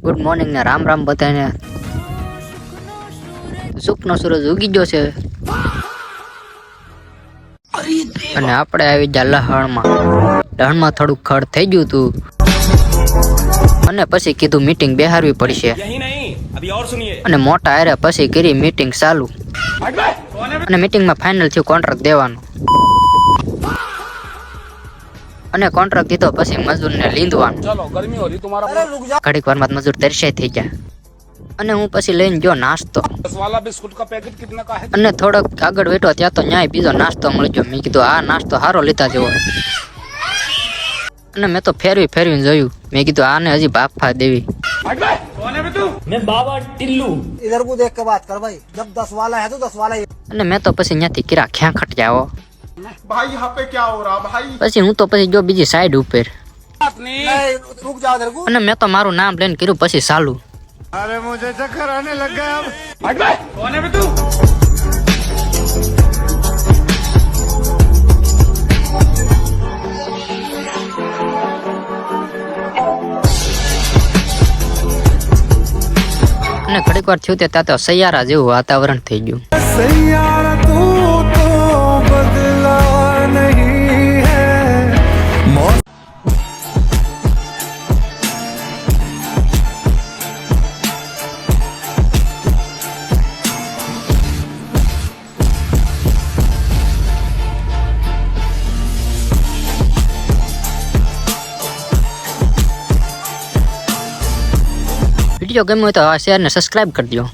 Good morning ને રામ રામ બધાને। સુખનો સૂરજ ઉગી ગયો છે અને આપણે આવી ગયા લહણમાં થોડું ખડ થઈ ગયું હતું અને પછી કીધું મીટિંગ બેહારવી પડશે અને મોટા આરે પછી કરી મીટિંગ ચાલુ અને મીટિંગમાં ફાઇનલ થયું કોન્ટ્રાક્ટ દેવાનો અને કોન્ટ્રાક્ટ દીધો પછી મજૂરને લીંદવાનું। ઘડીક વારમાં મજૂર તરસાઈ થઈ ગયા અને હું પછી લઈને ગયો નાસ્તો અને થોડોક આગળ બેઠો ત્યાં તો ન્યાય બીજો નાસ્તો મળી ગયો। મેં કીધું આ નાસ્તો સારો લીધા જેવો અને મેં તો ફેરવીને જોયું। મેં કીધું આને હજી બાફા દેવી। मैं बाबा टिल्लू इधर को देख के बात कर भाई, जब 10 वाला है तो 10 वाला ही। અને મેં તો પછી ત્યાંથી કિરા ખ્યાં ખટ્યા भाई यहाँ पे क्या हो रहा भाई। પછી હું તો પછી જો બીજી સાઈડ ઉપર नहीं, रुक जाओ इधर को। અને મેં તો મારું નામ લઈને કર્યું પછી ચાલુ। अरे मुझे चक्कर आने लग गया अब। कौन है तू? અને ઘડીક વાર થયું ત્યાં તો સૈયારા જેવું વાતાવરણ થઈ ગયું। सैयारा तू तो बदला नहीं है। વિડીયો ગમ્યો હોય તો આ શેર ને સબસ્ક્રાઇબ કરી દો।